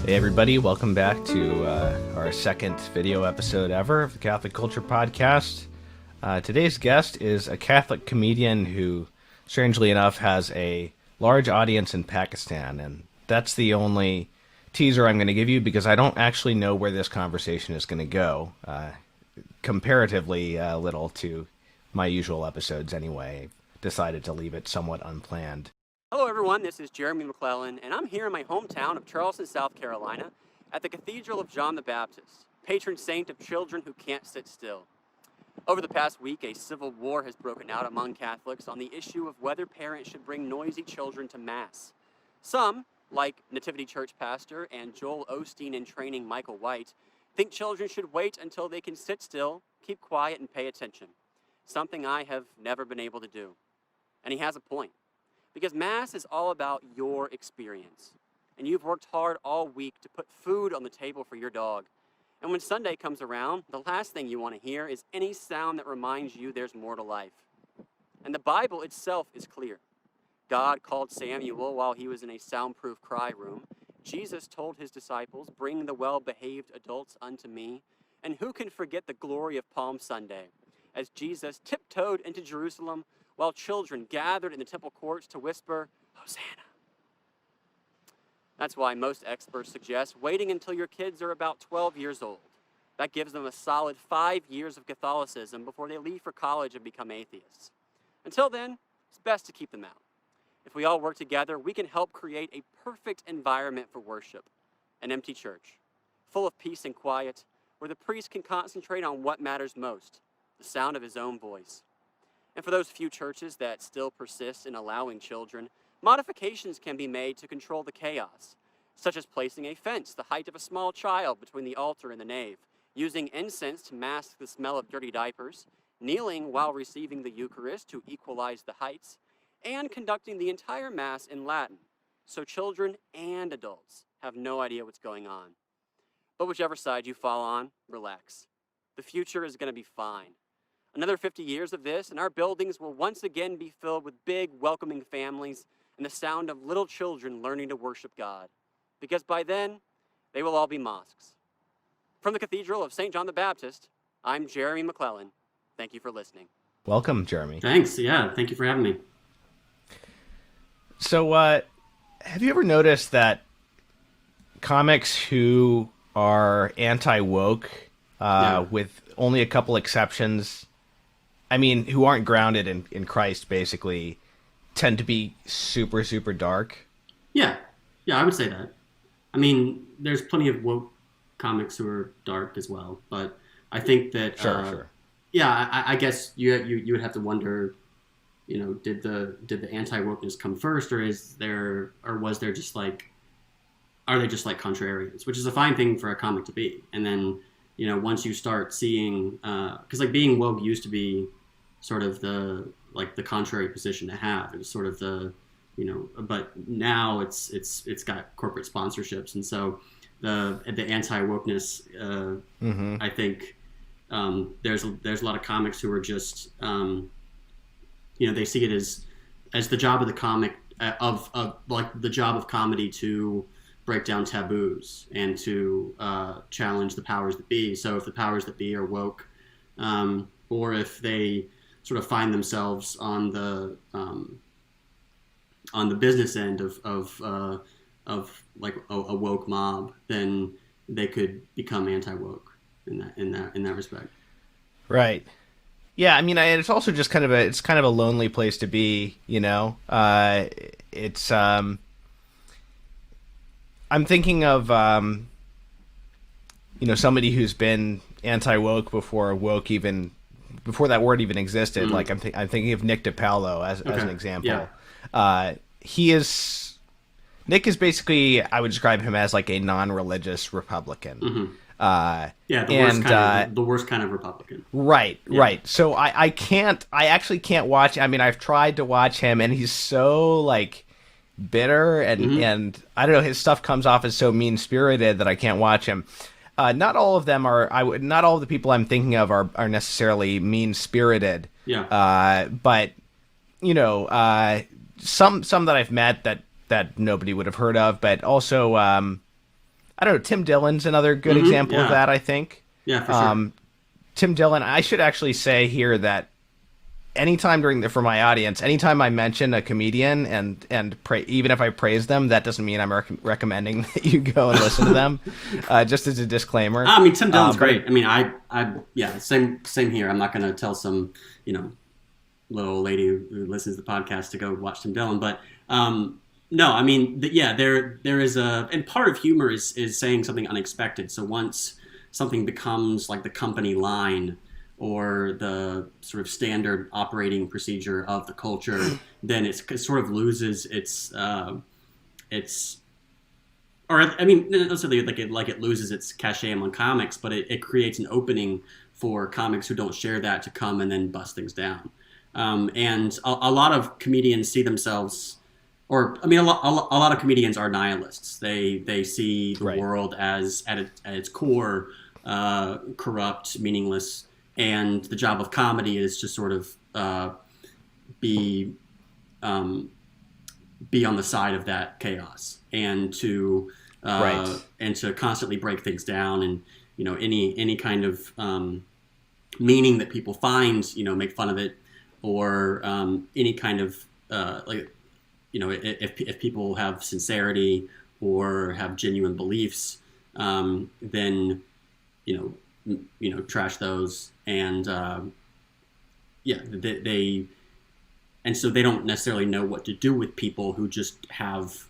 Hey everybody, welcome back to our second video episode ever of the Catholic Culture Podcast. Today's guest is a Catholic comedian who, strangely enough, has a large audience in Pakistan, and that's the only teaser I'm going to give you because I don't actually know where this conversation is going to go, comparatively little to my usual episodes anyway. I've decided to leave it somewhat unplanned. Hello everyone, this is Jeremy McLellan, and I'm here in my hometown of Charleston, South Carolina, at the Cathedral of John the Baptist, patron saint of children who can't sit still. Over the past week, a civil war has broken out among Catholics on the issue of whether parents should bring noisy children to Mass. Some, like Nativity Church pastor and Joel Osteen in training Michael White, think children should wait until they can sit still, keep quiet, and pay attention, something I have never been able to do. And he has a point. Because Mass is all about your experience. And you've worked hard all week to put food on the table for your dog. And when Sunday comes around, the last thing you want to hear is any sound that reminds you there's more to life. And the Bible itself is clear. God called Samuel while he was in a soundproof cry room. Jesus told his disciples, "Bring the well-behaved adults unto me." And who can forget the glory of Palm Sunday, as Jesus tiptoed into Jerusalem while children gathered in the temple courts to whisper, "Hosanna." That's why most experts suggest waiting until your kids are about 12 years old. That gives them a solid 5 years of Catholicism before they leave for college and become atheists. Until then, it's best to keep them out. If we all work together, we can help create a perfect environment for worship, an empty church, full of peace and quiet, where the priest can concentrate on what matters most, the sound of his own voice. And for those few churches that still persist in allowing children, modifications can be made to control the chaos, such as placing a fence the height of a small child between the altar and the nave, using incense to mask the smell of dirty diapers, kneeling while receiving the Eucharist to equalize the heights, and conducting the entire Mass in Latin, so children and adults have no idea what's going on. But whichever side you fall on, relax. The future is going to be fine. Another 50 years of this, and our buildings will once again be filled with big, welcoming families and the sound of little children learning to worship God. Because by then, they will all be mosques. From the Cathedral of St. John the Baptist, I'm Jeremy McLellan. Thank you for listening. Welcome, Jeremy. Thanks. Yeah, thank you for having me. So, have you ever noticed that comics who are anti-woke, with only a couple exceptions, I mean, who aren't grounded in Christ, basically, tend to be super, super dark? Yeah, I would say that. I mean, there's plenty of woke comics who are dark as well, but I think that Sure. Yeah, I guess you would have to wonder, did the anti-wokeness come first, or was there just like, are they just like contrarians, which is a fine thing for a comic to be, and then once you start seeing, because like being woke used to be sort of the contrary position to have. It was sort of but now it's got corporate sponsorships, and so the anti-wokeness, I think there's a lot of comics who are just they see it as the job of the comic of like the job of comedy to break down taboos and to challenge the powers that be. So if the powers that be are woke, or if they sort of find themselves on the business end of like a woke mob, then they could become anti-woke in that respect. Right. Yeah, I mean, it's also just kind of a lonely place to be, it's I'm thinking of somebody who's been anti-woke before that word even existed. Like I'm thinking of Nick DiPaolo as an example. Yeah. Nick is basically, I would describe him as like a non-religious Republican. Mm-hmm. The worst kind of Republican. Right. So I actually can't watch. I mean, I've tried to watch him, and he's so like bitter, and I don't know, his stuff comes off as so mean-spirited that I can't watch him. Not all of them are. Not all of the people I'm thinking of are necessarily mean-spirited. Yeah. But some that I've met that nobody would have heard of. But also, I I don't know. Tim Dillon's another good example of that, I think. Yeah, for sure. Tim Dillon, I should actually say here that for my audience, anytime I mention a comedian and even if I praise them, that doesn't mean I'm recommending that you go and listen to them. Just as a disclaimer. I mean, Tim Dillon's great. I mean, same here. I'm not going to tell some, little lady who listens to the podcast to go watch Tim Dillon, but no, I mean, there is and part of humor is saying something unexpected. So once something becomes like the company line or the sort of standard operating procedure of the culture, then it sort of loses its not necessarily like it loses its cachet among comics, but it creates an opening for comics who don't share that to come and then bust things down. And a lot of comedians see themselves, a lot of comedians are nihilists. They see the world as at its core corrupt, meaningless, and the job of comedy is to sort of be on the side of that chaos and to constantly break things down, and any kind of meaning that people find, make fun of it, or any kind of if people have sincerity or have genuine beliefs, then trash those, and they and so they don't necessarily know what to do with people who just have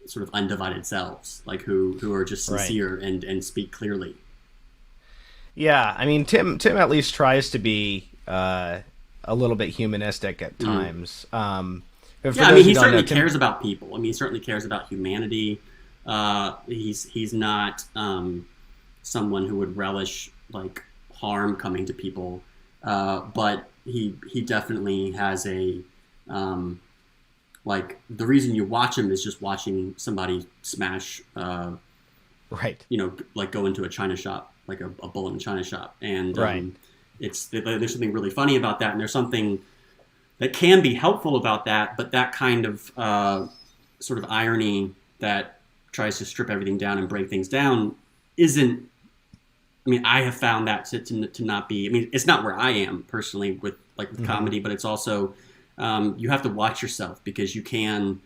sort of undivided selves, like who are just sincere and speak clearly. Yeah, I mean, Tim at least tries to be a little bit humanistic at times. He certainly cares about people. I mean, he certainly cares about humanity. He's not someone who would relish like harm coming to people, but he definitely has a like the reason you watch him is just watching somebody smash like go into a china shop, like a bull in a china shop, and there's something really funny about that, and there's something that can be helpful about that, but that kind of sort of irony that tries to strip everything down and break things down isn't. I mean, I have found that to not be. I mean, it's not where I am personally with comedy, but it's also you have to watch yourself because you can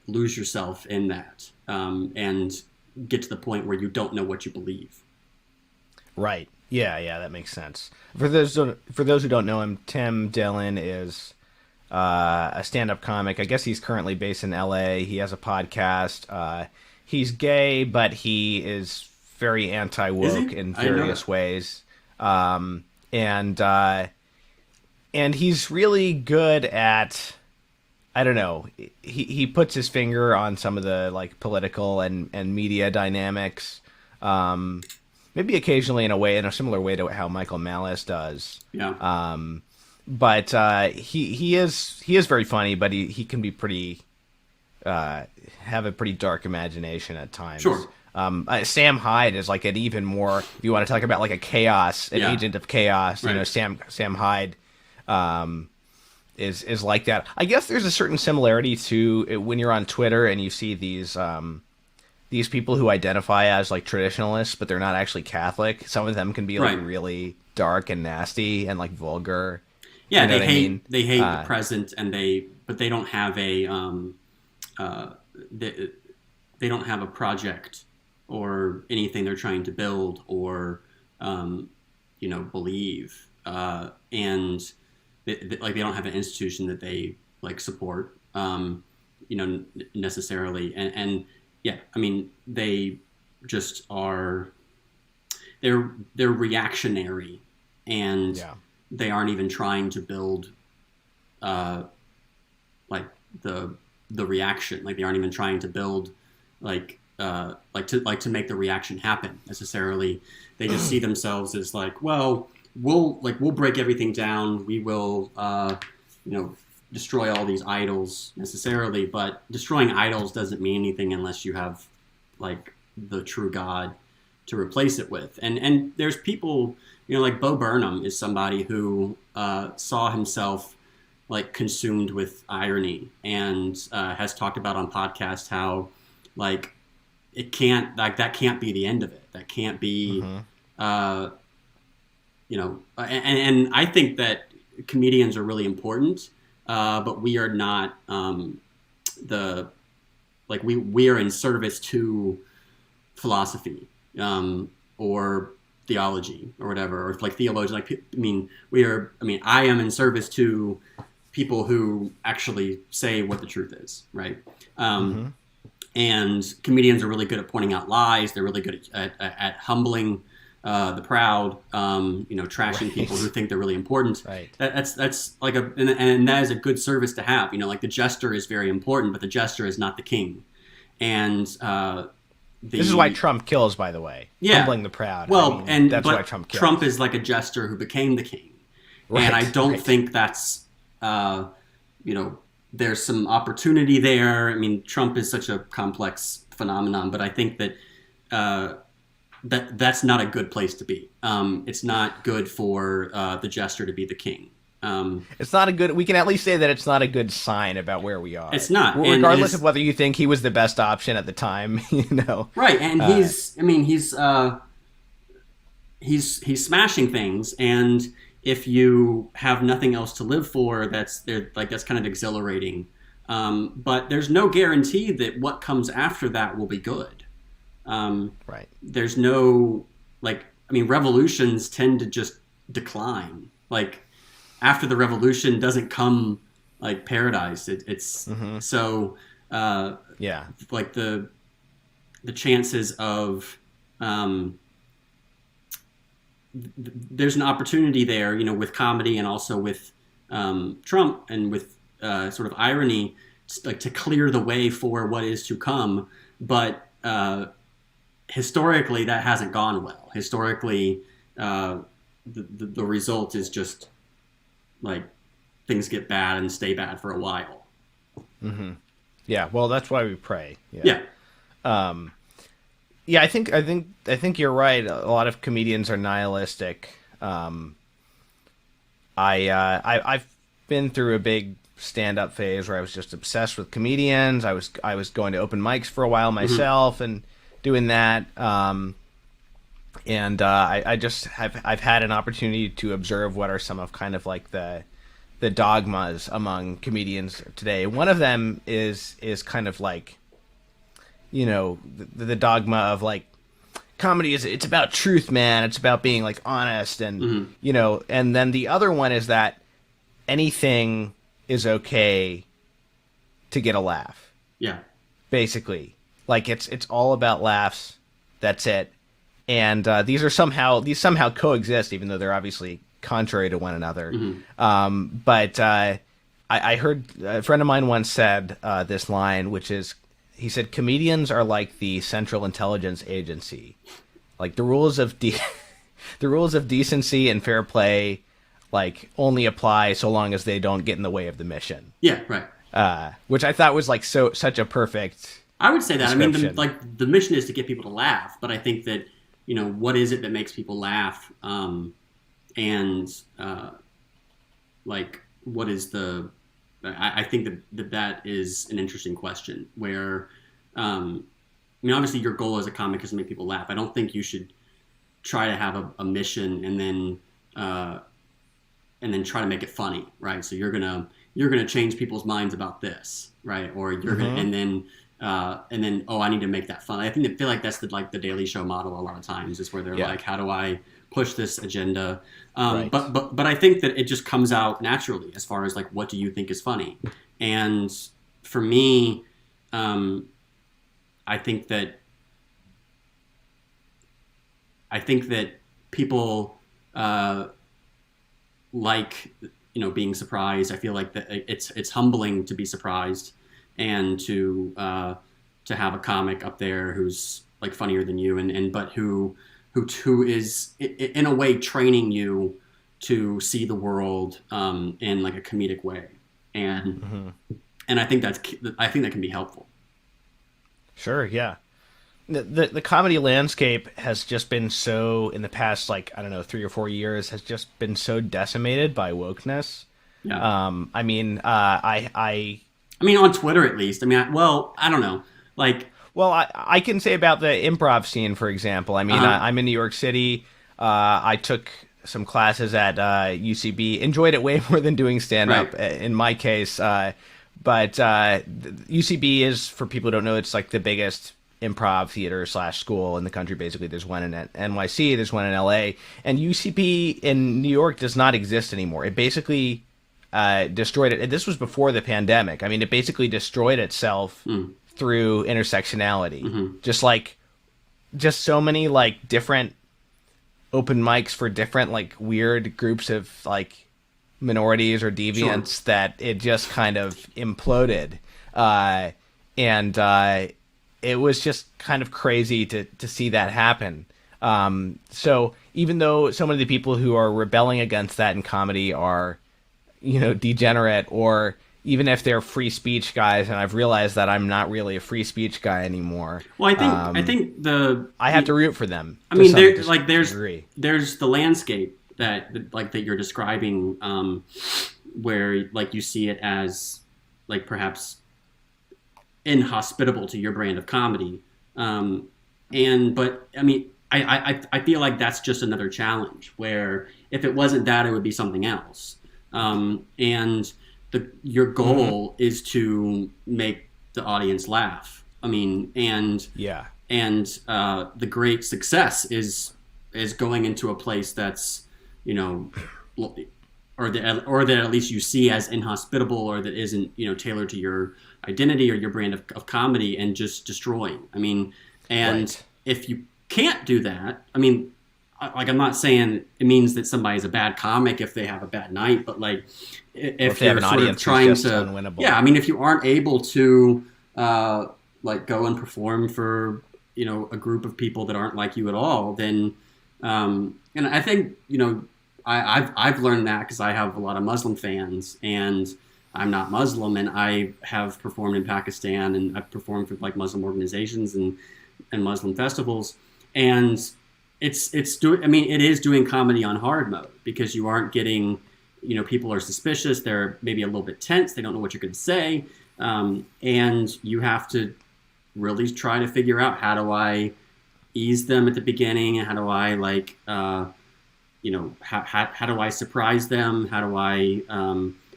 lose yourself in that and get to the point where you don't know what you believe. Right. Yeah, that makes sense. For those who don't know him, Tim Dillon is a stand-up comic. I guess he's currently based in L.A. He has a podcast. He's gay, but he is very anti-woke in various ways. And he's really good at, I don't know, he puts his finger on some of the like political and media dynamics. Maybe occasionally in a similar way to how Michael Malice does. Yeah. But he is very funny, but he can be pretty have a pretty dark imagination at times. Sure. Sam Hyde is like an even more, if you want to talk about like an agent of chaos, right. Sam Hyde is like that. I guess there's a certain similarity to when you're on Twitter and you see these people who identify as like traditionalists, but they're not actually Catholic. Some of them can be like really dark and nasty and like vulgar. Yeah, you know they hate the present, and but they don't have they don't have a project or anything they're trying to build or believe, and they don't have an institution that they like support, necessarily, and yeah, I mean they just are they're reactionary, and they aren't even trying to build like the reaction, like they aren't even trying to build to make the reaction happen necessarily. They just see themselves as like, well, we'll break everything down. We will, destroy all these idols necessarily, but destroying idols doesn't mean anything unless you have like the true God to replace it with. And there's people, like Bo Burnham is somebody who saw himself like consumed with irony and has talked about on podcasts how like it can't, like, that can't be the end of it. That can't be, you know, and I think that comedians are really important, but we are not we are in service to philosophy or theology or whatever, or like theologians. Like, I am in service to people who actually say what the truth is, right? And comedians are really good at pointing out lies. They're really good at humbling the proud, trashing people who think they're really important. Right. That's like and that is a good service to have. You know, like the jester is very important, but the jester is not the king. And this is why Trump kills, by the way. Yeah. Humbling the proud. Well, that's why Trump kills. Trump is like a jester who became the king. Right, and I don't think that's, there's some opportunity there. I mean, Trump is such a complex phenomenon, but I think that that's not a good place to be. It's not good for the jester to be the king. It's not a good. We can at least say that it's not a good sign about where we are. It's not, regardless of whether you think he was the best option at the time. Right, and he's smashing things, and if you have nothing else to live for, that's kind of exhilarating. But there's no guarantee that what comes after that will be good. Right. There's no revolutions tend to just decline. Like, after the revolution doesn't come like paradise. It's so like the chances of there's an opportunity there, with comedy and also with Trump and with sort of irony, like to clear the way for what is to come. But historically, that hasn't gone well. Historically, the result is just like things get bad and stay bad for a while. Yeah, well, that's why we pray. Yeah. Yeah, I think you're right. A lot of comedians are nihilistic. I've been through a big stand-up phase where I was just obsessed with comedians. I was going to open mics for a while myself and doing that. I've had an opportunity to observe what are some of kind of like the dogmas among comedians today. One of them is kind of like, the dogma of like comedy it's about truth, man. It's about being like honest and and then the other one is that anything is okay to get a laugh. Yeah. Basically. Like it's all about laughs. That's it. And these somehow coexist, even though they're obviously contrary to one another. But I heard a friend of mine once said this line, which is, he said, comedians are like the Central Intelligence Agency. Like the rules of decency and fair play, like only apply so long as they don't get in the way of the mission. Yeah, right. Which I thought was like such a perfect. I would say that. I mean, the mission is to get people to laugh, but I think that, what is it that makes people laugh? What is the... I think that is an interesting question where, obviously your goal as a comic is to make people laugh. I don't think you should try to have a mission and then try to make it funny, right? So you're gonna change people's minds about this, right? Or you're gonna, and then I need to make that fun. I feel like that's the Daily Show model a lot of times, is where they're like, how do I push this agenda? Right. But I think that it just comes out naturally as far as like, what do you think is funny? And for me, I think that people like, being surprised. I feel like that it's humbling to be surprised and to have a comic up there who's like funnier than you but who is in a way training you to see the world in like a comedic way, and I think that can be helpful. Sure, yeah. The comedy landscape has just been so, in the past, 3 or 4 years, has just been so decimated by wokeness. Yeah. I mean, on Twitter at least. I mean, I don't know. Well, I can say about the improv scene, for example. I mean, I'm in New York City. I took some classes at UCB. Enjoyed it way more than doing stand-up in my case. But UCB is, for people who don't know, it's like the biggest improv theater / school in the country. Basically, there's one in NYC, there's one in LA, and UCB in New York does not exist anymore. It basically destroyed it. This was before the pandemic. I mean, it basically destroyed itself through intersectionality. Just so many like different open mics for different like weird groups of like minorities or deviants that it just kind of imploded. And it was just kind of crazy to see that happen. So even though so many of the people who are rebelling against that in comedy are, degenerate, or even if they're free speech guys, and I've realized that I'm not really a free speech guy anymore. Well, I think I have to root for them. I mean, there's the landscape that you're describing, where like you see it as like perhaps inhospitable to your brand of comedy, but I mean, I feel like that's just another challenge where if it wasn't that, it would be something else, and your goal is to make the audience laugh. I mean, and the great success is going into a place that's, or that at least you see as inhospitable, or that isn't, tailored to your identity or your brand of comedy, and just destroying. I mean, and if you can't do that, I mean, like, I'm not saying it means that somebody's a bad comic if they have a bad night, but like if you're sort of trying to, unwinnable. I mean, if you aren't able to like go and perform for, a group of people that aren't like you at all, then and I think, I've learned that because I have a lot of Muslim fans, and I'm not Muslim, and I have performed in Pakistan, and I've performed for like Muslim organizations and Muslim festivals, and it is doing comedy on hard mode, because you aren't getting, people are suspicious, they're maybe a little bit tense, they don't know what you're going to say, and you have to really try to figure out, how do I ease them at the beginning, and how do I like how do I surprise them, how do I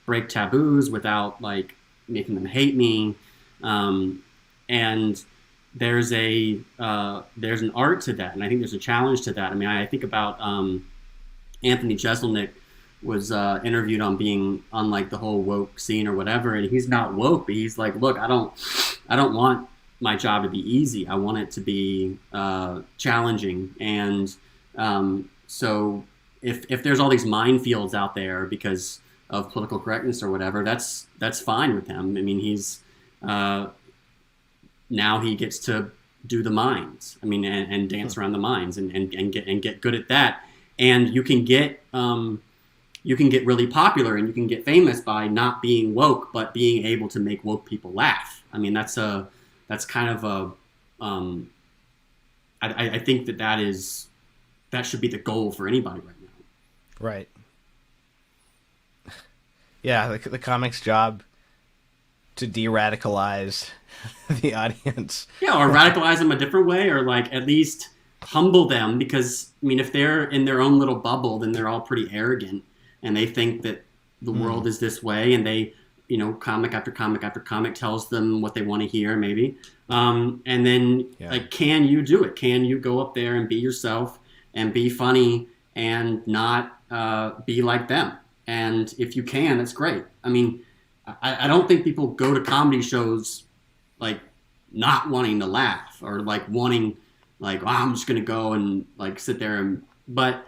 break taboos without like making them hate me, and there's an art to that, and I think there's a challenge to that. I mean, I think about Anthony Jeselnik was interviewed on being on like the whole woke scene or whatever, and he's not woke, but he's like, look, I don't want my job to be easy. I want it to be challenging, and so if there's all these minefields out there because of political correctness or whatever, that's fine with him. I mean, he's now he gets to do the mines. I mean, and dance around the mines and get good at that. And you can get really popular, and you can get famous by not being woke, but being able to make woke people laugh. I mean, that's kind of a I think that should be the goal for anybody right now. Right. Yeah, the comic's job to de-radicalize the audience. Yeah, or radicalize them a different way, or like at least humble them, because I mean, if they're in their own little bubble, then they're all pretty arrogant, and they think that the world is this way, and they, comic after comic after comic tells them what they want to hear, maybe. And then like, can you do it? Can you go up there and be yourself and be funny and not be like them? And if you can, that's great. I mean, I don't think people go to comedy shows like not wanting to laugh, or like wanting like, I'm just going to go and like sit there but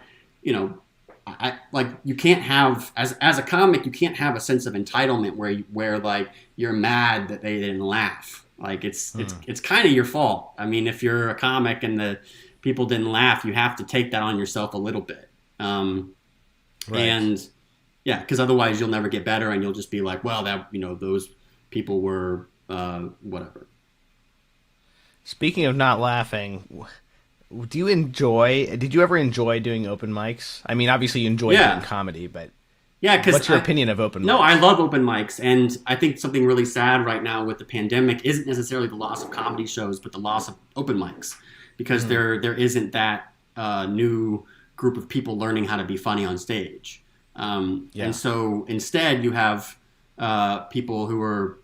I like, you can't have, as a comic, you can't have a sense of entitlement where like you're mad that they didn't laugh. Like it's kind of your fault. I mean, if you're a comic and the people didn't laugh, you have to take that on yourself a little bit. Right. And yeah, because otherwise you'll never get better, and you'll just be like, well, that, those people were whatever. Speaking of not laughing, did you ever enjoy doing open mics? I mean, obviously you enjoy doing comedy, but Yeah, because what's your opinion of open mics? No, I love open mics, and I think something really sad right now with the pandemic isn't necessarily the loss of comedy shows, but the loss of open mics, because there isn't that new group of people learning how to be funny on stage. And so instead, you have people who are,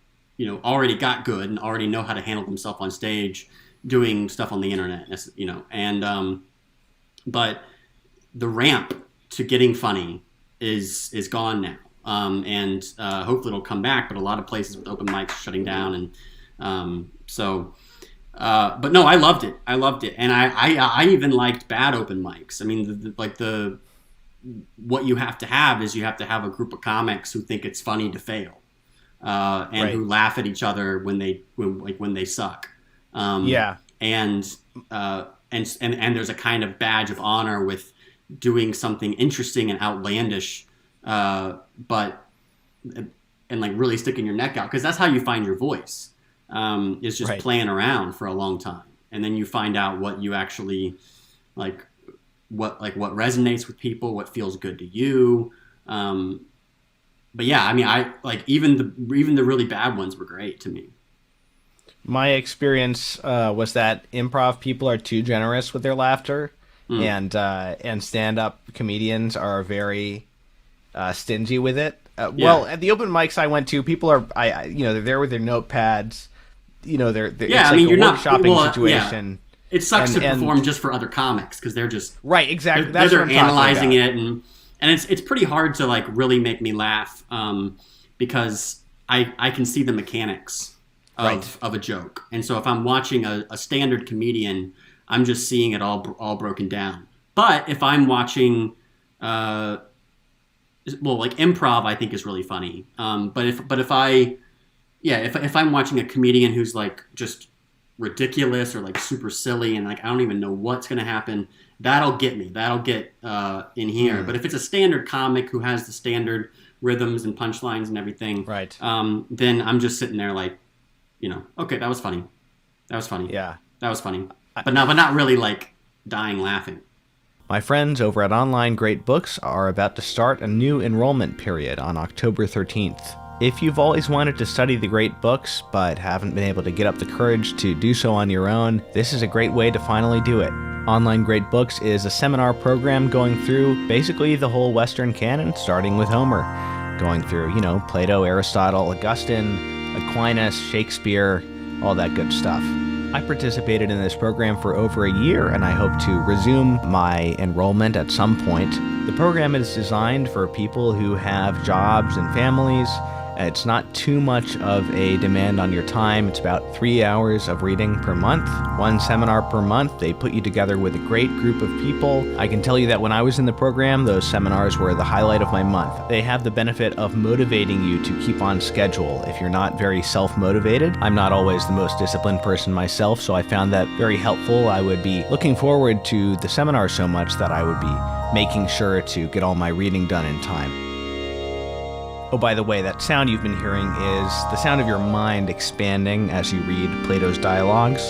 already got good and already know how to handle themselves on stage, doing stuff on the internet, and but the ramp to getting funny is gone now, and hopefully it'll come back. But a lot of places with open mics shutting down, and but no, I loved it, and I even liked bad open mics. I mean, what you have to have is you have to have a group of comics who think it's funny to fail, and who laugh at each other when they suck. And there's a kind of badge of honor with doing something interesting and outlandish, but really sticking your neck out, because that's how you find your voice. Is just playing around for a long time, and then you find out what you actually like, what resonates with people, what feels good to you. But yeah, I mean, I like even the really bad ones were great to me. My experience was that improv people are too generous with their laughter, and stand-up comedians are very stingy with it. Well, at the open mics I went to, people are they're there with their notepads. They're it's like a workshopping situation. Yeah. It sucks to perform just for other comics, because they're just exactly. They're analyzing it, and it's pretty hard to like really make me laugh, because I can see the mechanics of a joke, and so if I'm watching a standard comedian, I'm just seeing it all broken down. But if I'm watching, like improv, I think is really funny. But if I'm watching a comedian who's like just ridiculous or like super silly and like I don't even know what's gonna happen, that'll get me. That'll get in here. But if it's a standard comic who has the standard rhythms and punchlines and everything, then I'm just sitting there like, okay, that was funny. Yeah, that was funny. But not really like dying laughing. My friends over at Online Great Books are about to start a new enrollment period on October 13th. If you've always wanted to study the great books but haven't been able to get up the courage to do so on your own, this is a great way to finally do it. Online Great Books is a seminar program going through basically the whole Western canon, starting with Homer, going through, Plato, Aristotle, Augustine, Aquinas, Shakespeare, all that good stuff. I participated in this program for over a year, and I hope to resume my enrollment at some point. The program is designed for people who have jobs and families. It's not too much of a demand on your time. It's about 3 hours of reading per month, one seminar per month. They put you together with a great group of people. I can tell you that when I was in the program, those seminars were the highlight of my month. They have the benefit of motivating you to keep on schedule. If you're not very self-motivated, I'm not always the most disciplined person myself, so I found that very helpful. I would be looking forward to the seminar so much that I would be making sure to get all my reading done in time. Oh, by the way, that sound you've been hearing is the sound of your mind expanding as you read Plato's dialogues.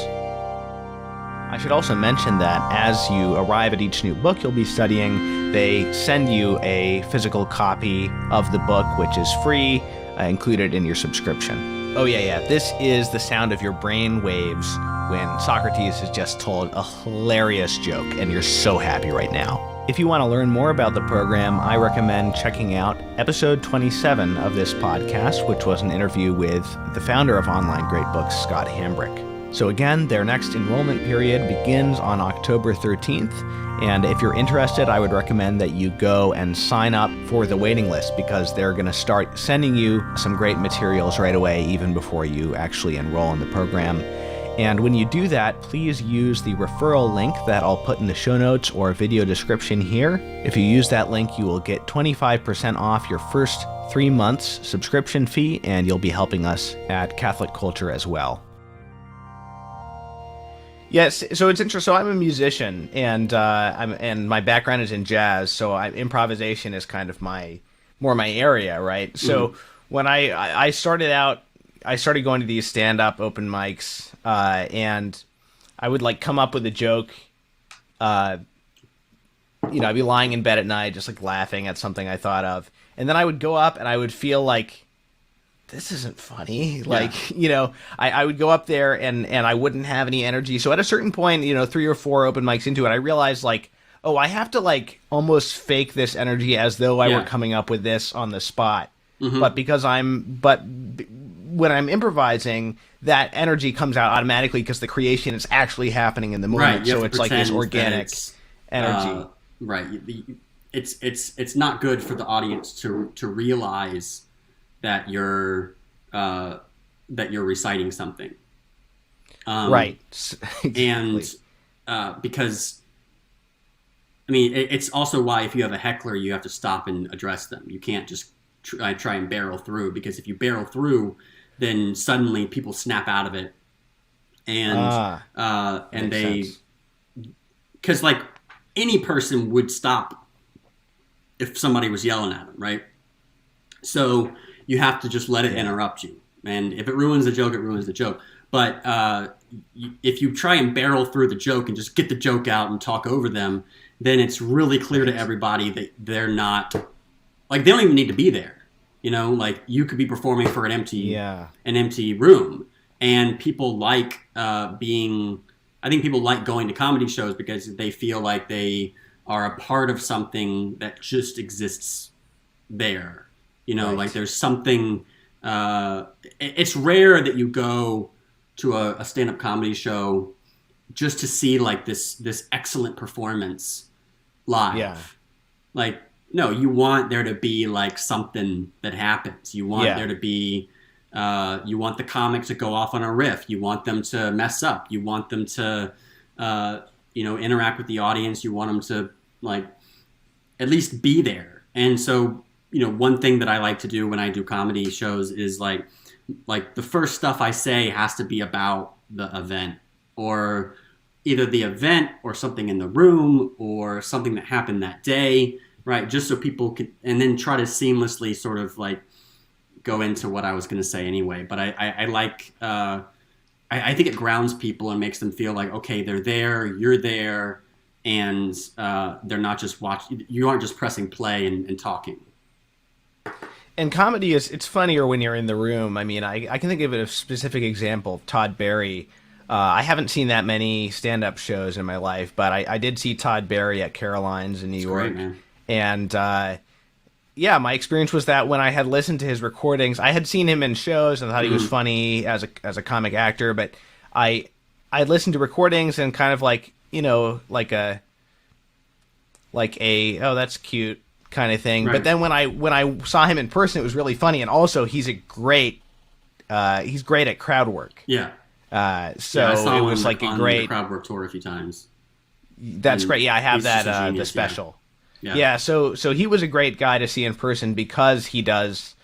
I should also mention that as you arrive at each new book you'll be studying, they send you a physical copy of the book, which is free, included in your subscription. Oh yeah, this is the sound of your brain waves when Socrates has just told a hilarious joke and you're so happy right now. If you want to learn more about the program, I recommend checking out episode 27 of this podcast, which was an interview with the founder of Online Great Books, Scott Hambrick. So again, their next enrollment period begins on October 13th, and if you're interested, I would recommend that you go and sign up for the waiting list, because they're going to start sending you some great materials right away, even before you actually enroll in the program. And when you do that, please use the referral link that I'll put in the show notes or video description here. If you use that link, you will get 25% off your first 3 months subscription fee, and you'll be helping us at Catholic Culture as well. Yes, so it's interesting. So I'm a musician, and my background is in jazz, so improvisation is kind of more my area, right? So when I started out, I started going to these stand-up open mics, and I would like come up with a joke. I'd be lying in bed at night, just like laughing at something I thought of, and then I would go up and I would feel like, this isn't funny. Like, I would go up there and I wouldn't have any energy. So at a certain point, 3 or 4 open mics into it, I realized like, oh, I have to like almost fake this energy as though I were coming up with this on the spot. Mm-hmm. But when I'm improvising, that energy comes out automatically because the creation is actually happening in the moment. So it's like this organic energy. Right. It's not good for the audience to realize that you're reciting something. Right. Exactly. And because, I mean, it's also why if you have a heckler, you have to stop and address them. You can't just try and barrel through, because if you barrel through, then suddenly people snap out of it. And they, because like any person would stop if somebody was yelling at them, right? So you have to just let it interrupt you. And if it ruins the joke, it ruins the joke. But if you try and barrel through the joke and just get the joke out and talk over them, then it's really clear to everybody that they're not, like, they don't even need to be there. Like, you could be performing for an empty room. And people like I think people like going to comedy shows because they feel like they are a part of something that just exists there. Like there's something, it's rare that you go to a stand-up comedy show just to see like this excellent performance live. Yeah. Like, no, you want there to be like something that happens. You want there to be, you want the comic to go off on a riff. You want them to mess up. You want them to, interact with the audience. You want them to like at least be there. And so, one thing that I like to do when I do comedy shows is like the first stuff I say has to be about the event, or either the event or something in the room or something that happened that day, right? Just so people could, and then try to seamlessly sort of like go into what I was going to say anyway. But I like, I think it grounds people and makes them feel like, okay, they're there, you're there, and they're not just watching, you aren't just pressing play and talking. And comedy it's funnier when you're in the room. I mean, I can think of a specific example. Todd Barry. I haven't seen that many stand-up shows in my life, but I did see Todd Barry at Caroline's in New York. Great, man. And my experience was that when I had listened to his recordings, I had seen him in shows and thought he was funny as a comic actor, but I listened to recordings and kind of like, like a oh, that's cute kind of thing. Right. But then when I saw him in person, it was really funny, and also he's great at crowd work. Yeah. So I saw it was him like on a great the crowd work tour a few times. That's great. Yeah, I have that the special. Yeah. So he was a great guy to see in person because he does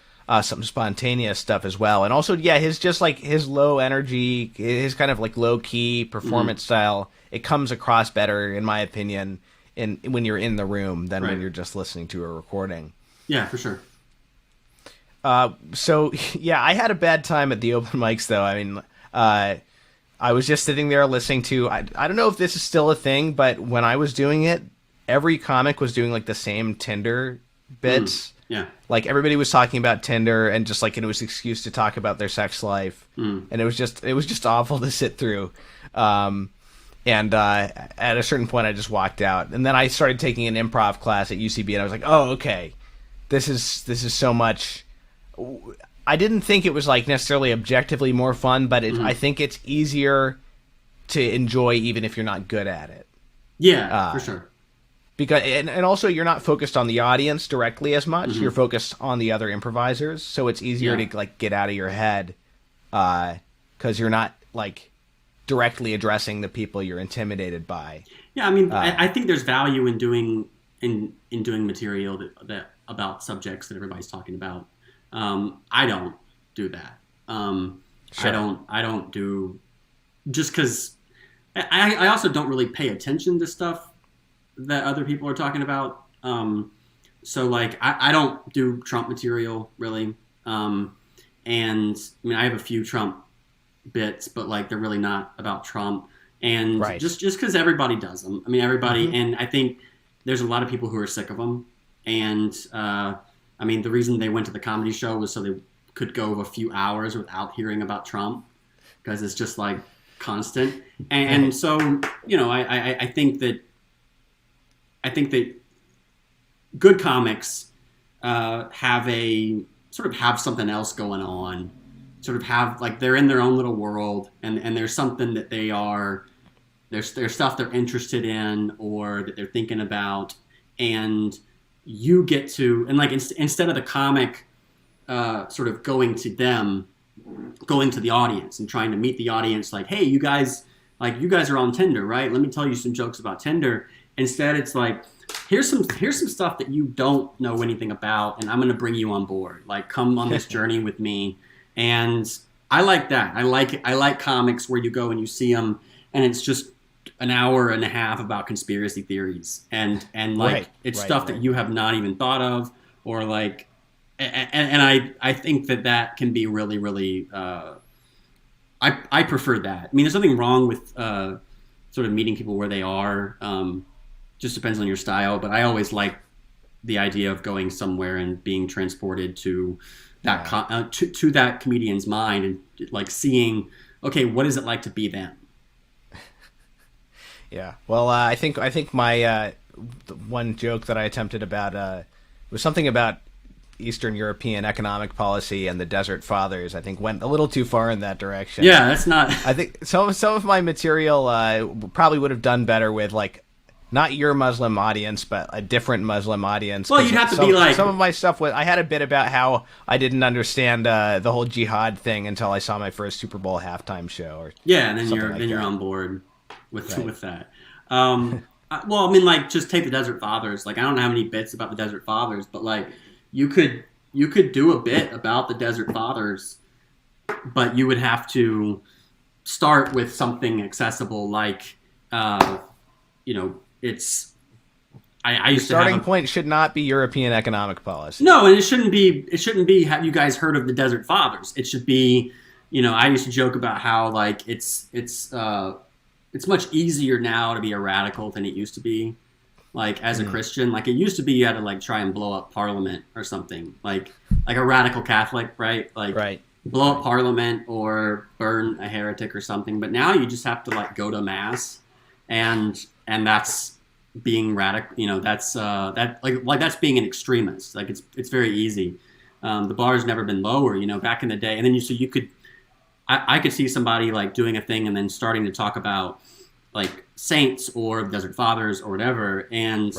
some spontaneous stuff as well, and also his just like his low energy, his kind of like low key performance style. It comes across better, in my opinion, when you're in the room than when you're just listening to a recording. Yeah, for sure. So I had a bad time at the open mics, though. I mean, I was just sitting there listening to. I don't know if this is still a thing, but when I was doing it, every comic was doing like the same Tinder bits. Yeah. Like everybody was talking about Tinder and just like it was an excuse to talk about their sex life. And it was just awful to sit through. And at a certain point I just walked out. And then I started taking an improv class at UCB and I was like, "Oh, okay. This is so much." I didn't think it was like necessarily objectively more fun, but I think it's easier to enjoy even if you're not good at it. Yeah, for sure. Because and also you're not focused on the audience directly as much. You're focused on the other improvisers, so it's easier to like get out of your head because you're not like directly addressing the people you're intimidated by. Yeah, I mean, I think there's value in doing material that about subjects that everybody's talking about. I don't do that. Sure. I don't do, just because I also don't really pay attention to stuff that other people are talking about. So like I don't do Trump material really. And I mean, I have a few Trump bits, but like they're really not about Trump. And just because everybody does them. I mean, everybody, and I think there's a lot of people who are sick of them. And I mean, the reason they went to the comedy show was so they could go a few hours without hearing about Trump, because it's just like constant. And so, you know, I think that good comics have something else going on, sort of have like they're in their own little world, and there's something that there's stuff they're interested in or that they're thinking about, and you get to, and like instead of the comic sort of going to the audience and trying to meet the audience, like, hey, you guys are on Tinder, right? Let me tell you some jokes about Tinder. Instead, it's like, here's some stuff that you don't know anything about, and I'm going to bring you on board. Like, come on this journey with me. And I like that. I like comics where you go and you see them, and it's just an hour and a half about conspiracy theories, and like it's stuff that you have not even thought of, or like, and I think that can be really, really. I prefer that. I mean, there's nothing wrong with sort of meeting people where they are. Just depends on your style, but I always like the idea of going somewhere and being transported to that to that comedian's mind, and like seeing, okay, what is it like to be them? Yeah. Well, I think my one joke that I attempted about was something about Eastern European economic policy and the Desert Fathers. I think went a little too far in that direction. Yeah, that's not. I think some of my material probably would have done better with like not your Muslim audience, but a different Muslim audience. Well, you'd have to be like some of my stuff. I had a bit about how I didn't understand the whole jihad thing until I saw my first Super Bowl halftime show. Or and then you're on board with that. Well, I mean, like, just take the Desert Fathers. Like, I don't know how many bits about the Desert Fathers, but like, you could do a bit about the Desert Fathers, but you would have to start with something accessible, like, you know, it's. I used to have starting point should not be European economic policy. No, and it shouldn't be. Have you guys heard of the Desert Fathers? It should be. You know, I used to joke about how like it's much easier now to be a radical than it used to be. Like, as a Christian, like, it used to be you had to like try and blow up Parliament or something, like a radical Catholic, right? Like, blow up Parliament or burn a heretic or something. But now you just have to like go to mass, and that's being radical. You know, that's that's being an extremist. Like, it's very easy. The bar's never been lower. You know, back in the day, and then you could. I could see somebody like doing a thing and then starting to talk about like saints or the Desert Fathers or whatever, and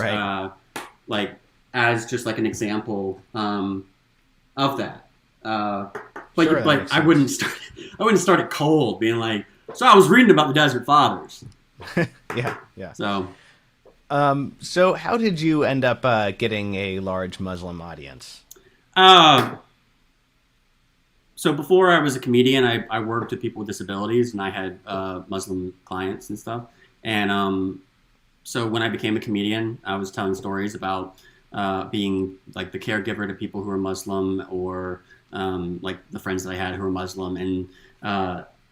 like as just like an example of that. But sure, like I wouldn't start it cold, being like, so I was reading about the Desert Fathers. yeah. So how did you end up getting a large Muslim audience? So before I was a comedian, I worked with people with disabilities, and I had Muslim clients and stuff. And so when I became a comedian, I was telling stories about being like the caregiver to people who are Muslim, or like the friends that I had who were Muslim. And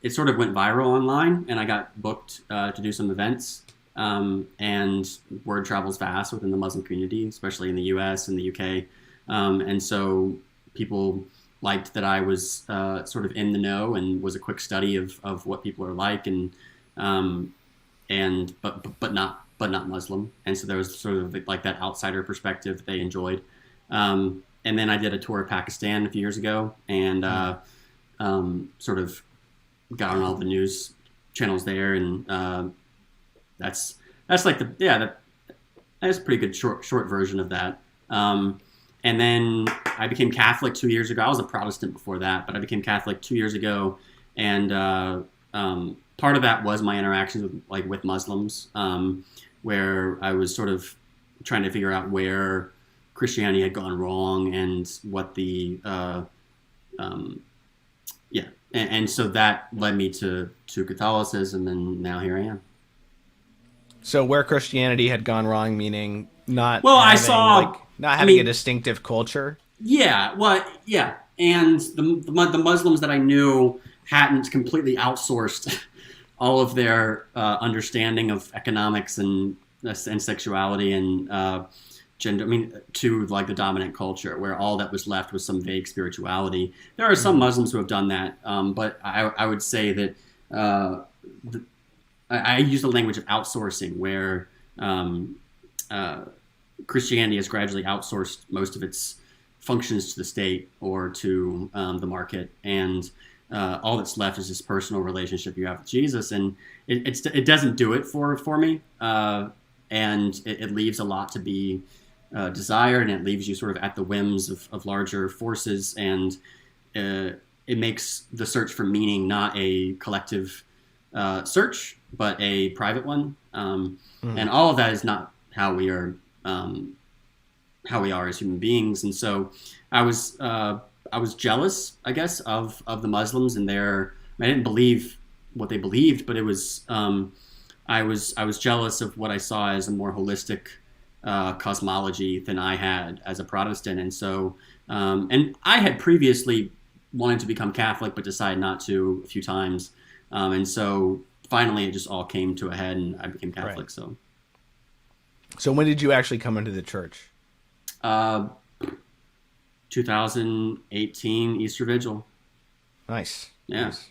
it sort of went viral online, and I got booked to do some events. And word travels fast within the Muslim community, especially in the US and the UK. And so people liked that I was sort of in the know and was a quick study of what people are like, and but not Muslim. And so there was sort of like that outsider perspective that they enjoyed. And then I did a tour of Pakistan a few years ago, and sort of got on all the news channels there, and that's like that's a pretty good short version of that. And then I became Catholic 2 years ago. I was a Protestant before that, but I became Catholic 2 years ago. And part of that was my interactions with Muslims, where I was sort of trying to figure out where Christianity had gone wrong and what the and so that led me to Catholicism, and now here I am. So where Christianity had gone wrong, meaning not having a distinctive culture. Yeah, well, yeah, and the Muslims that I knew hadn't completely outsourced all of their understanding of economics and sexuality, and gender, I mean, to like the dominant culture, where all that was left was some vague spirituality. There are some Muslims who have done that, but I would say that I use the language of outsourcing, where Christianity has gradually outsourced most of its functions to the state or to the market, and all that's left is this personal relationship you have with Jesus, and it doesn't do it for me, and it leaves a lot to be desired, and it leaves you sort of at the whims of larger forces, and it makes the search for meaning not a collective search, but a private one, and all of that is not how we are as human beings. And so I was jealous, I guess, of the Muslims and their. I didn't believe what they believed, but it was I was jealous of what I saw as a more holistic cosmology than I had as a Protestant. And so and I had previously wanted to become Catholic, but decided not to a few times. And so finally, it just all came to a head, and I became Catholic. Right. So when did you actually come into the church? 2018 Easter Vigil. Nice. Yeah. Nice.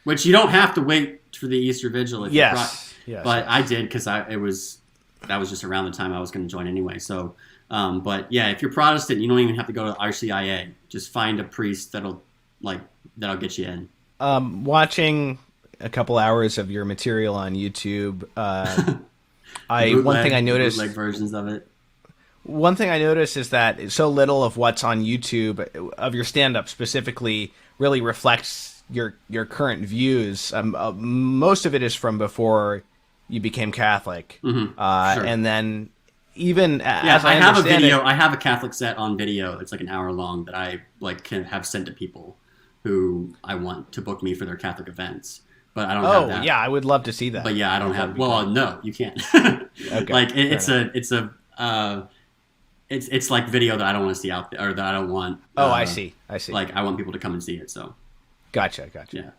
Which you don't have to wait for the Easter Vigil. Yes. But I did, because that was just around the time I was going to join anyway. So, but yeah, if you're Protestant, you don't even have to go to RCIA. Just find a priest that'll get you in. Watching a couple hours of your material on YouTube, one thing I noticed, bootleg versions of it. One thing I noticed is that so little of what's on YouTube of your stand-up specifically really reflects your current views. Most of it is from before you became Catholic, Sure. And then even as I have a video. I have a Catholic set on video. It's like an hour long that I can have sent to people who I want to book me for their Catholic events. But I don't have that. Yeah, I would love to see that. But yeah, I don't have. Well, no, you can't. Okay, like it's like video that I don't want to see out there, or that I don't want. I see. Like I want people to come and see it. So. Gotcha. Yeah.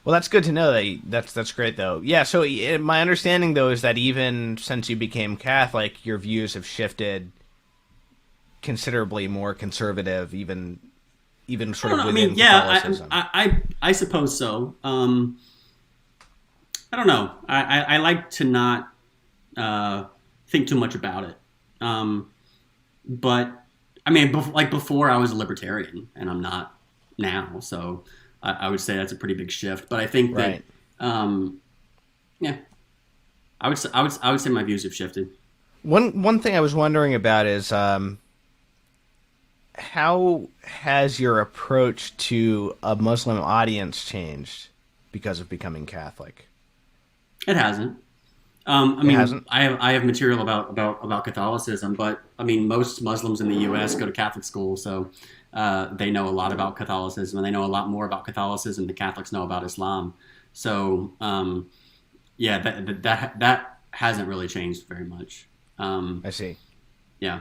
Well, that's good to know. That's great though. Yeah. So my understanding though is that even since you became Catholic, your views have shifted considerably more conservative, even sort of within Catholicism. I suppose so. I don't know. I like to not think too much about it. But I mean, before I was a libertarian, and I'm not now. So I would say that's a pretty big shift. But I think that, yeah, I would say my views have shifted. One thing I was wondering about is how has your approach to a Muslim audience changed because of becoming Catholic? It hasn't. I have material about Catholicism, but I mean, most Muslims in the U.S. go to Catholic school, so they know a lot about Catholicism, and they know a lot more about Catholicism than Catholics know about Islam. So, yeah, that hasn't really changed very much. I see. Yeah.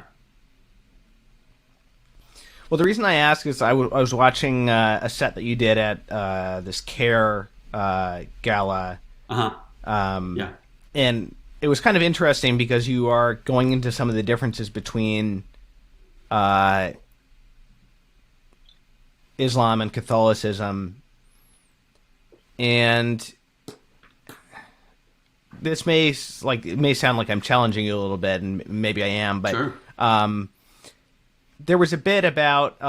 Well, the reason I ask is I was watching a set that you did at this CARE gala. Uh-huh. Yeah. And it was kind of interesting because you are going into some of the differences between Islam and Catholicism. And this may sound like I'm challenging you a little bit, and maybe I am, but sure. There was a bit about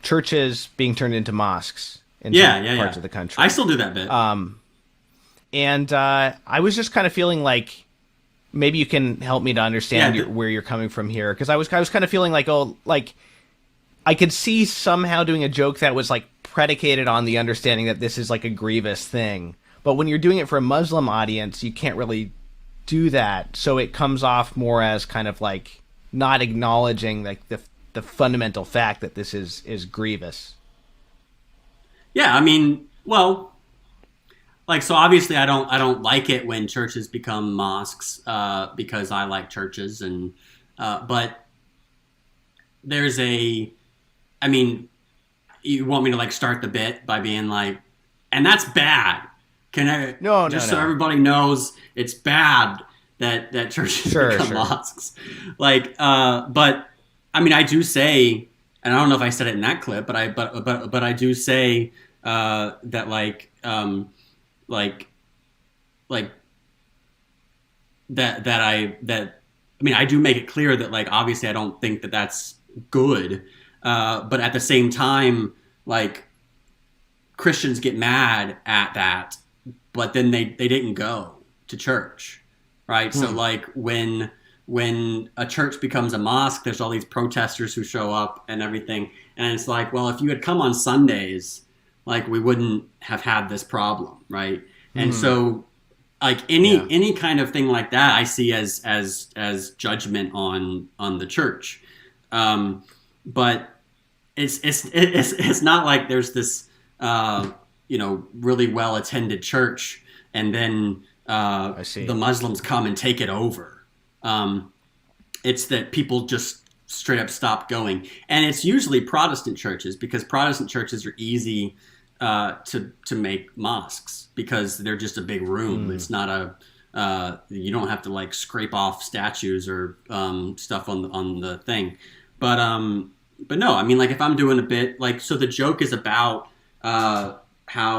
churches being turned into mosques in some parts of the country. I still do that bit. And I was just kind of feeling like maybe you can help me to understand where you're coming from here, because I was kind of feeling like I could see somehow doing a joke that was like predicated on the understanding that this is like a grievous thing, but when you're doing it for a Muslim audience, you can't really do that, so it comes off more as kind of like not acknowledging like the fundamental fact that this is grievous. Yeah, I mean, well, like, so obviously I don't like it when churches become mosques, because I like churches, and but there's I mean, you want me to like start the bit by being like, and that's bad. Can I? No. So everybody knows it's bad that churches Sure, become sure. mosques. Like, but I mean, I do say, and I don't know if I said it in that clip, but I do say that like I mean, I do make it clear that like obviously I don't think that that's good, but at the same time, like Christians get mad at that, but then they didn't go to church, right? So like when a church becomes a mosque, there's all these protesters who show up and everything, and it's like, well, if you had come on Sundays, like we wouldn't have had this problem, right? And so like any kind of thing like that, I see as judgment on the church, but it's not like there's this really well attended church and then the Muslims come and take it over. It's that people just straight up stop going, and it's usually Protestant churches, because Protestant churches are easy to make mosques because they're just a big room. It's not you don't have to like scrape off statues or stuff on the thing. But no, I mean, like if I'm doing a bit, like, so the joke is about how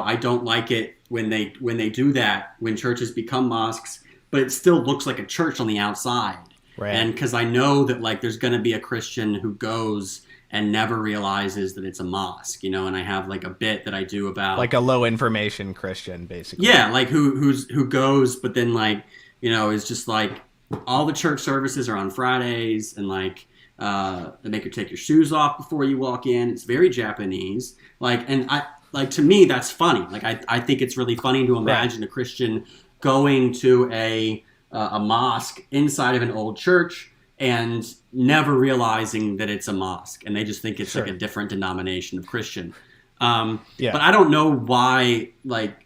I don't like it when they do that, when churches become mosques, but it still looks like a church on the outside. Right. And because I know that like there's going to be a Christian who goes and never realizes that it's a mosque, and I have like a bit that I do about like a low information Christian, basically. Yeah, like who goes, but then like is just like all the church services are on Fridays, and like they make you take your shoes off before you walk in. It's very Japanese, like, and I like, to me that's funny. Like I think it's really funny to imagine a Christian going to a mosque inside of an old church and never realizing that it's a mosque, and they just think it's like a different denomination of Christian. But I don't know why. Like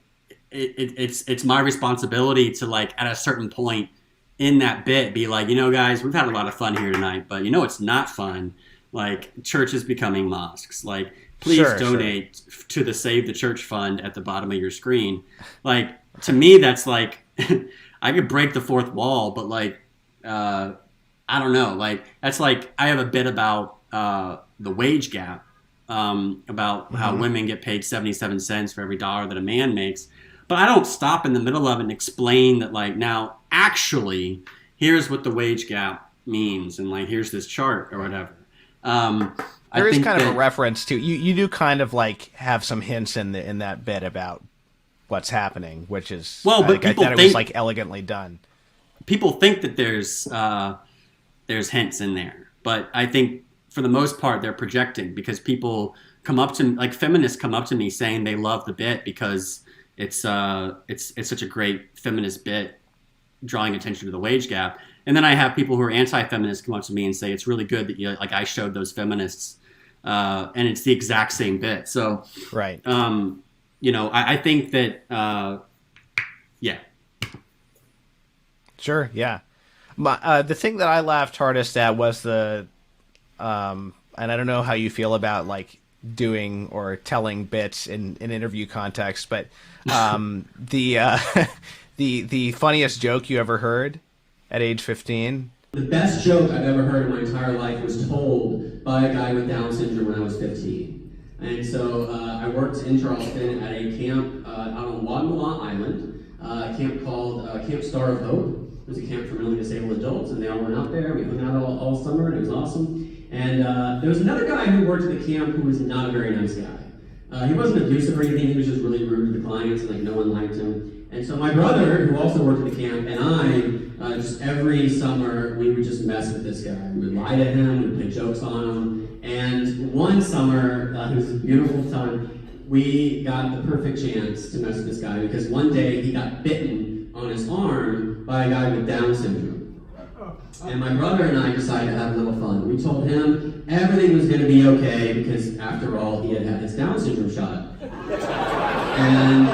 it's my responsibility to like at a certain point in that bit be like, guys, we've had a lot of fun here tonight, but it's not fun. Like churches becoming mosques. Like please donate to the Save the Church Fund at the bottom of your screen. Like to me, that's like I could break the fourth wall, but like I don't know. Like that's like I have a bit about the wage gap, about how women get paid 77 cents for every dollar that a man makes. But I don't stop in the middle of it and explain that, like, now actually here's what the wage gap means, and like here's this chart or whatever. There is kind of a reference to you do kind of like have some hints in that bit about what's happening, which is but I people thought it was like elegantly done. People think that there's hints in there, but I think for the most part they're projecting, because people come up to me, like feminists come up to me saying they love the bit because it's such a great feminist bit drawing attention to the wage gap. And then I have people who are anti-feminists come up to me and say it's really good that I showed those feminists, and it's the exact same bit. So right. I think that Sure, yeah. The thing that I laughed hardest at was and I don't know how you feel about like doing or telling bits in interview context, but the funniest joke you ever heard at age 15? The best joke I've ever heard in my entire life was told by a guy with Down syndrome when I was 15. And so I worked in Charleston at a camp out on Wadmalaw Island, a camp called Camp Star of Hope. It was a camp for mentally disabled adults, and they all went up there. We hung out all summer, and it was awesome. And there was another guy who worked at the camp who was not a very nice guy. He wasn't abusive or anything. He was just really rude to the clients, and like no one liked him. And so my brother, who also worked at the camp, and I, just every summer, we would just mess with this guy. We would lie to him, we'd play jokes on him. And one summer, it was a beautiful time, we got the perfect chance to mess with this guy, because one day he got bitten on his arm by a guy with Down syndrome. And my brother and I decided to have a little fun. We told him everything was going to be okay, because after all, he had had his Down syndrome shot. And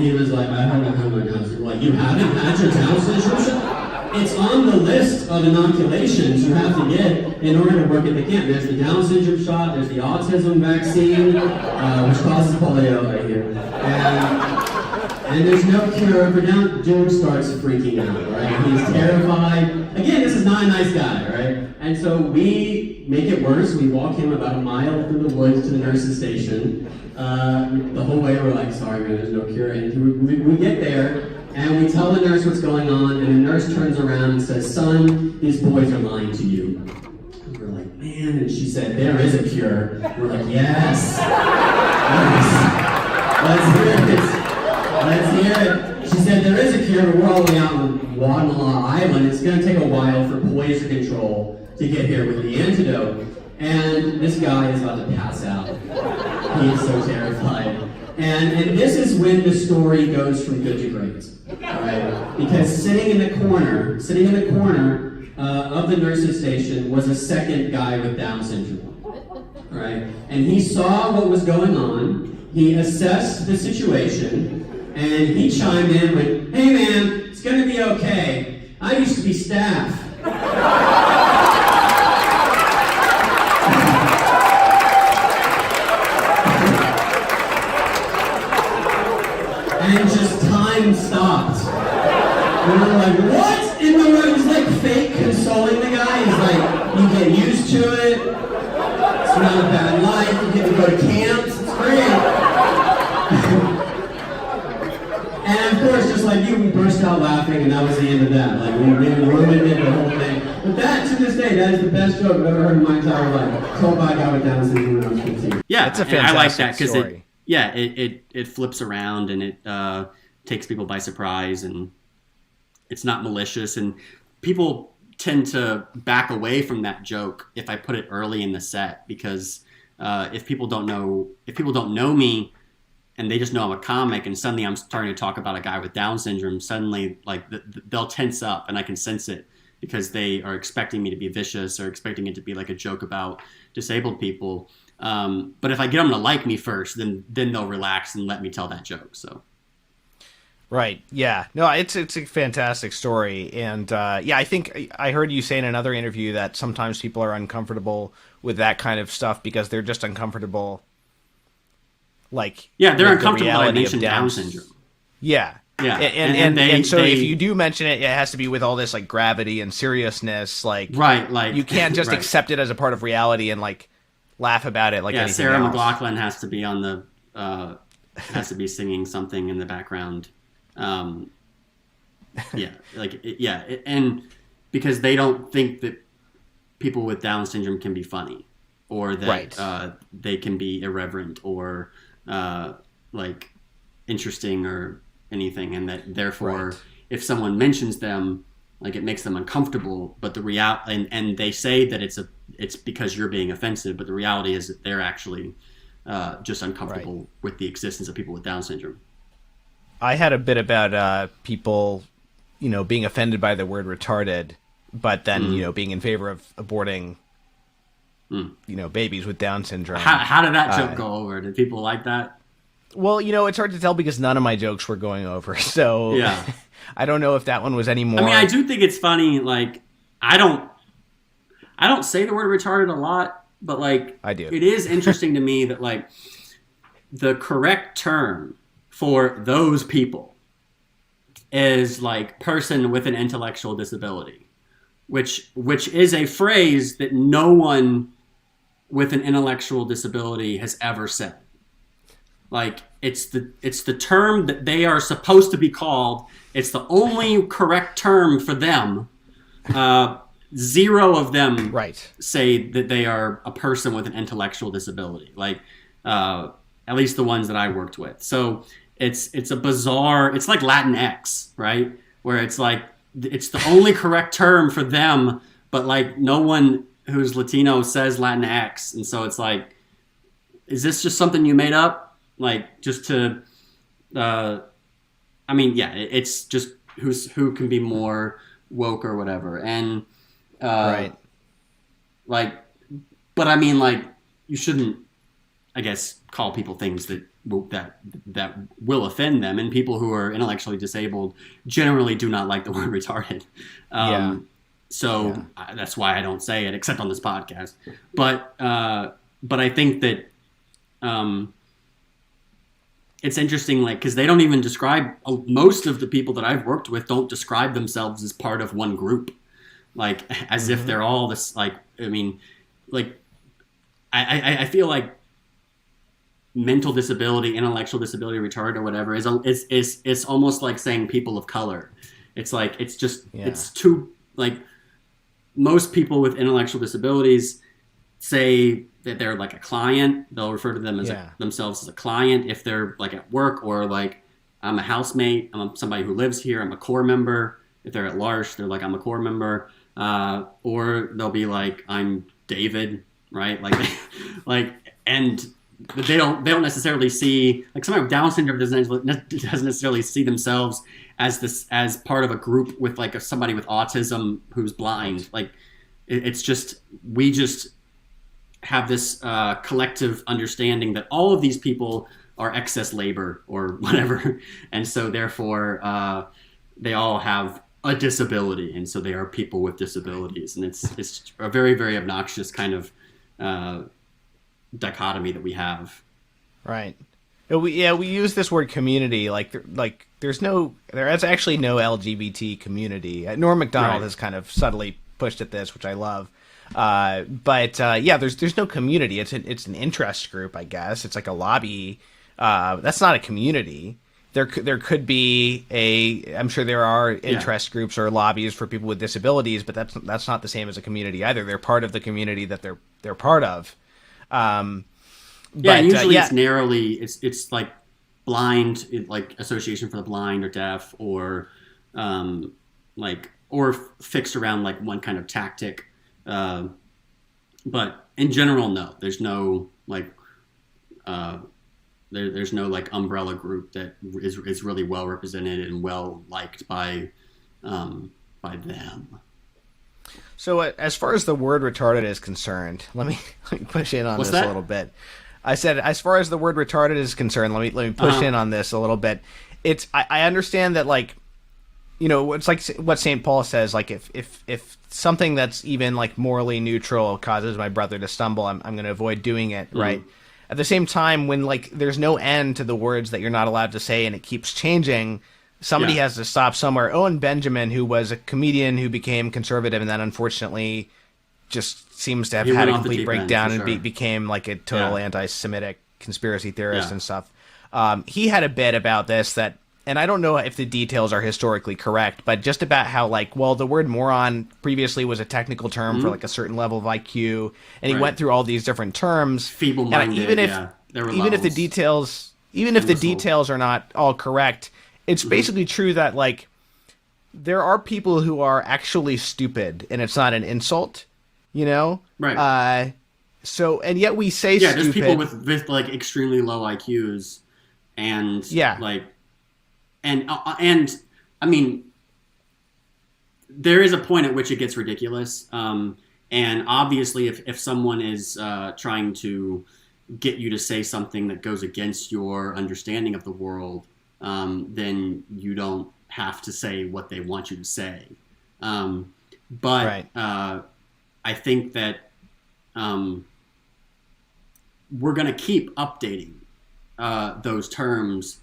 he was like, I haven't had my Down syndrome. We're like, you haven't had your Down syndrome shot? It's on the list of inoculations you have to get in order to work at the camp. There's the Down syndrome shot, there's the autism vaccine, which causes polio, I hear. and there's no cure for Down. Dude starts freaking out, right? He's terrified. Again, this is not a nice guy, right? And so we make it worse. We walk him about a mile through the woods to the nurse's station. The whole way we're like, sorry man, there's no cure. And we get there, and we tell the nurse what's going on, and the nurse turns around and says, son, these boys are lying to you. And we're like, man, and she said, there is a cure. We're like, yes. Let's hear it. She said, there is a cure, but we're all the way out on Guatemala Island. It's going to take a while for poison control to get here with the antidote. And this guy is about to pass out. He is so terrified. And this is when the story goes from good to great. Right? Because sitting in the corner of the nurse's station was a second guy with Down syndrome. Right? And he saw what was going on. He assessed the situation, and he chimed in with, hey man, it's gonna be okay. I used to be staff. And just time stopped. And we're like, what? In the room, he's like fake consoling the guy. He's like, you get used to it. It's not a bad life. You get to go to camps. It's great. And of course, just like you, we burst out laughing, and that was the end of that. Like, we ruined it, the whole thing. But that, to this day, that is the best joke I've ever heard in my entire life. Told by a guy with Down syndrome when I was 15. Yeah, it's a fantastic I like that because story. it flips around, and it takes people by surprise, and it's not malicious, and people tend to back away from that joke if I put it early in the set, because if people don't know me and they just know I'm a comic, and suddenly I'm starting to talk about a guy with Down syndrome, suddenly like they'll tense up, and I can sense it because they are expecting me to be vicious or expecting it to be like a joke about disabled people. But if I get them to like me first, then they'll relax and let me tell that joke. So. Right. Yeah. No, it's a fantastic story. And I think I heard you say in another interview that sometimes people are uncomfortable with that kind of stuff because they're just uncomfortable. Like, they're uncomfortable when I mention Down syndrome. Yeah. Yeah. And so if you do mention it, it has to be with all this like gravity and seriousness. Like, right. Like, you can't just accept it as a part of reality and like laugh about it like anything Sarah else. McLellan has to be on the has to be singing something in the background. And because they don't think that people with Down syndrome can be funny, or that they can be irreverent or like interesting or anything, and that therefore if someone mentions them, like it makes them uncomfortable. But the and they say that it's because you're being offensive, but the reality is that they're actually just uncomfortable with the existence of people with Down syndrome. I had a bit about people, being offended by the word retarded, but then, being in favor of aborting, babies with Down syndrome. How did that joke go over? Did people like that? Well, it's hard to tell because none of my jokes were going over. So yeah. I don't know if that one was any more. I mean, I do think it's funny. Like, I don't say the word retarded a lot, but like, I do. It is interesting to me that like the correct term for those people is like person with an intellectual disability, which is a phrase that no one with an intellectual disability has ever said. Like it's the term that they are supposed to be called. It's the only correct term for them. Zero of them say that they are a person with an intellectual disability. Like at least the ones that I worked with. So it's a bizarre. It's like Latinx, right? Where it's like it's the only correct term for them, but like no one who's Latino says Latinx, and so it's like, is this just something you made up? Like just to, it's just who can be more woke or whatever, and like, but I mean, like, you shouldn't, I guess, call people things that will offend them, and people who are intellectually disabled generally do not like the word retarded. That's why I don't say it, except on this podcast. But I think that it's interesting, like, because they don't even describe, most of the people that I've worked with don't describe themselves as part of one group, like as if they're all this, like, I mean, like, I feel like mental disability, intellectual disability, retarded or whatever is almost like saying people of color. It's like, it's just, it's too, like, most people with intellectual disabilities say that they're like a client. They'll refer to them as themselves as a client if they're like at work, or like, I'm a housemate, I'm somebody who lives here, I'm a core member. If they're at large, they're like, I'm a core member. Or they'll be like, I'm David, right? Like, like, and they don't necessarily see, like, somebody with Down syndrome doesn't necessarily see themselves as part of a group with like somebody with autism who's blind. Like, it's just, we just have this collective understanding that all of these people are excess labor or whatever, and so therefore they all have a disability, and so they are people with disabilities, and it's a very, very obnoxious kind of dichotomy that we have. Right. We use this word community like there's actually no LGBT community. Norm Macdonald has kind of subtly pushed at this, which I love. But there's no community. It's an interest group, I guess. It's like a lobby. That's not a community. There could be I'm sure there are interest groups or lobbies for people with disabilities, but that's not the same as a community either. They're part of the community that they're part of. But usually it's narrowly, it's like blind, like Association for the Blind or Deaf, or or fixed around like one kind of tactic. But in general, no, there's no like there's no like umbrella group that is really well represented and well liked by them. So as far as the word retarded is concerned, let me push in on this a little bit. I said, as far as the word retarded is concerned, let me push in on this a little bit. I understand that, like, it's like what St. Paul says, like, if something that's even like morally neutral causes my brother to stumble, I'm going to avoid doing it, right? At the same time, when like there's no end to the words that you're not allowed to say and it keeps changing, somebody has to stop somewhere. Owen Benjamin, who was a comedian who became conservative and then unfortunately just seems to have had a complete breakdown and became like a total anti-Semitic conspiracy theorist and stuff. He had a bit about this that, and I don't know if the details are historically correct, but just about how, like, well, the word moron previously was a technical term for like a certain level of IQ, and he went through all these different terms. Feeble-minded, even if the details are not all correct, it's basically true that, like, there are people who are actually stupid, and it's not an insult, Right. So, and yet we say stupid. There's people with like extremely low IQs, and like, and I mean, there is a point at which it gets ridiculous. And obviously, if someone is trying to get you to say something that goes against your understanding of the world, then you don't have to say what they want you to say. But I think that we're going to keep updating those terms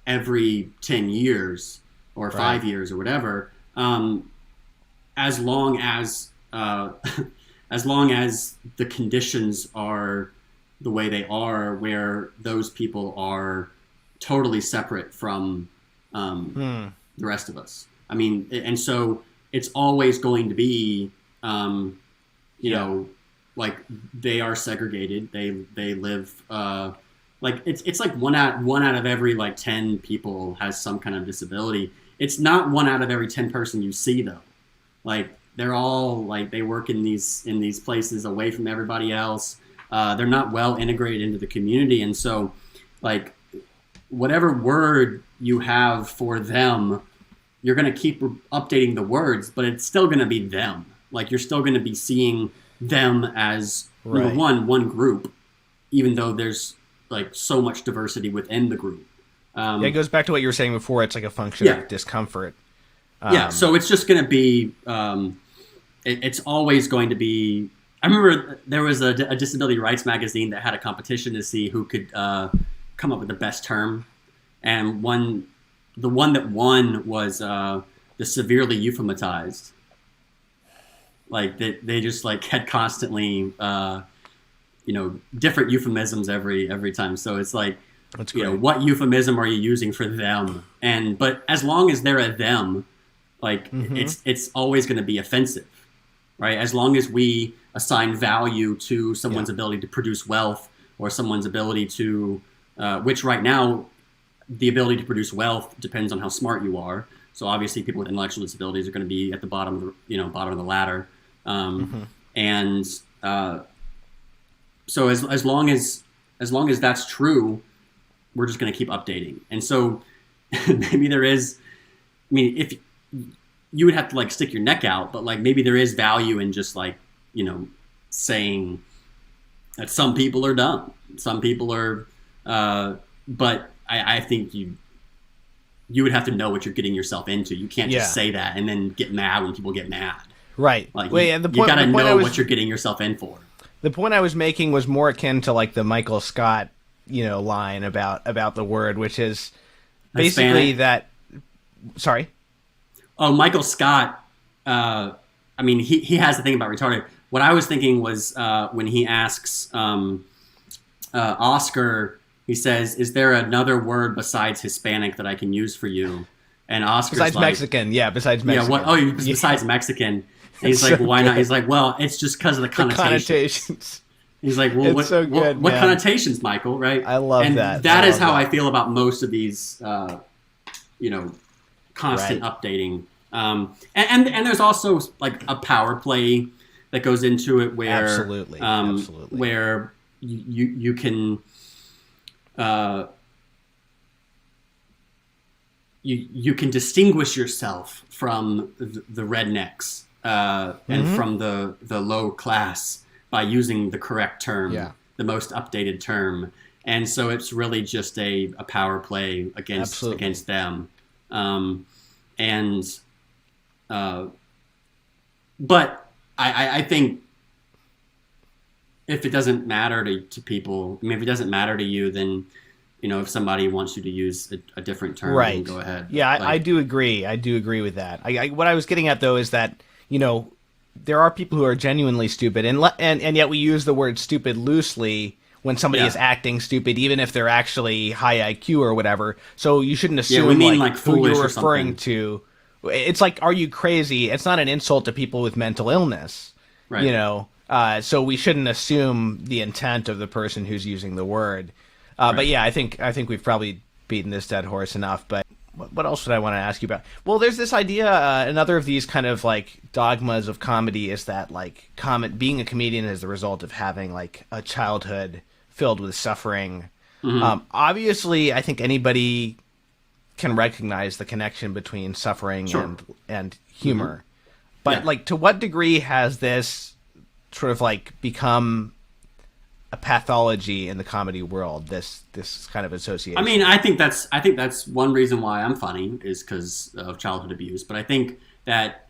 every 10 years or 5 years or whatever, as long as the conditions are the way they are, where those people are totally separate from the rest of us. I mean, and so it's always going to be, like, they are segregated. They live, like, it's like one out of every like 10 people has some kind of disability. It's not 1 out of every 10 person you see though. Like, they're all like, they work in these places away from everybody else. They're not well integrated into the community, and so, like, whatever word you have for them, you're going to keep updating the words, but it's still going to be them. Like, you're still going to be seeing them as one group, even though there's like so much diversity within the group. It goes back to what you were saying before. It's like a function of discomfort. So it's just going to be, it's always going to be. I remember there was a disability rights magazine that had a competition to see who could come up with the best term, and the one that won was the severely euphematized. Like they just like had constantly different euphemisms every time. So it's like, what euphemism are you using for them? But as long as they're a them, like it's always going to be offensive, right? As long as we assign value to someone's ability to produce wealth or someone's ability to, which right now, the ability to produce wealth depends on how smart you are. So obviously, people with intellectual disabilities are going to be at the bottom of the ladder. And so as long as that's true, we're just going to keep updating. And so maybe there is, I mean, if you would have to like stick your neck out, but like maybe there is value in just like, saying that some people are dumb, some people are, but I think you would have to know what you're getting yourself into. You can't just say that and then get mad when people get mad. Right. Like you got to know what you're getting yourself in for. The point I was making was more akin to like the Michael Scott, line about the word, which is basically Hispanic. Sorry. Oh, Michael Scott. I mean, he has the thing about retarded. What I was thinking was when he asks Oscar, he says, "Is there another word besides Hispanic that I can use for you?" And Oscar's besides like, Mexican, besides Mexican. Yeah, besides Mexican. And he's like, well, why not? He's like, well, it's just because of the connotations. He's like, well, what connotations, Michael? Right? I love that. That is how I feel about most of these, constant updating. And there's also like a power play that goes into it where absolutely. Where you can you can distinguish yourself from the rednecks and from the low class by using the correct term, the most updated term. And so it's really just a power play against them. But I think if it doesn't matter to people, I mean, if it doesn't matter to you, then, if somebody wants you to use a different term, then go ahead. Yeah, I do agree. I do agree with that. What I was getting at, though, is that, there are people who are genuinely stupid, and yet we use the word stupid loosely when somebody is acting stupid, even if they're actually high IQ or whatever. So you shouldn't assume we mean like who foolish you're or referring something. to. It's like, are you crazy? It's not an insult to people with mental illness, right. So we shouldn't assume the intent of the person who's using the word. But yeah, I think we've probably beaten this dead horse enough. But what else would I want to ask you about? Well, there's this idea. Another of these kind of like dogmas of comedy is that like being a comedian is the result of having like a childhood filled with suffering. Obviously, I think anybody can recognize the connection between suffering and humor. But like, to what degree has this sort of like become a pathology in the comedy world, this kind of association? I mean, I think that's one reason why I'm funny is because of childhood abuse. But I think that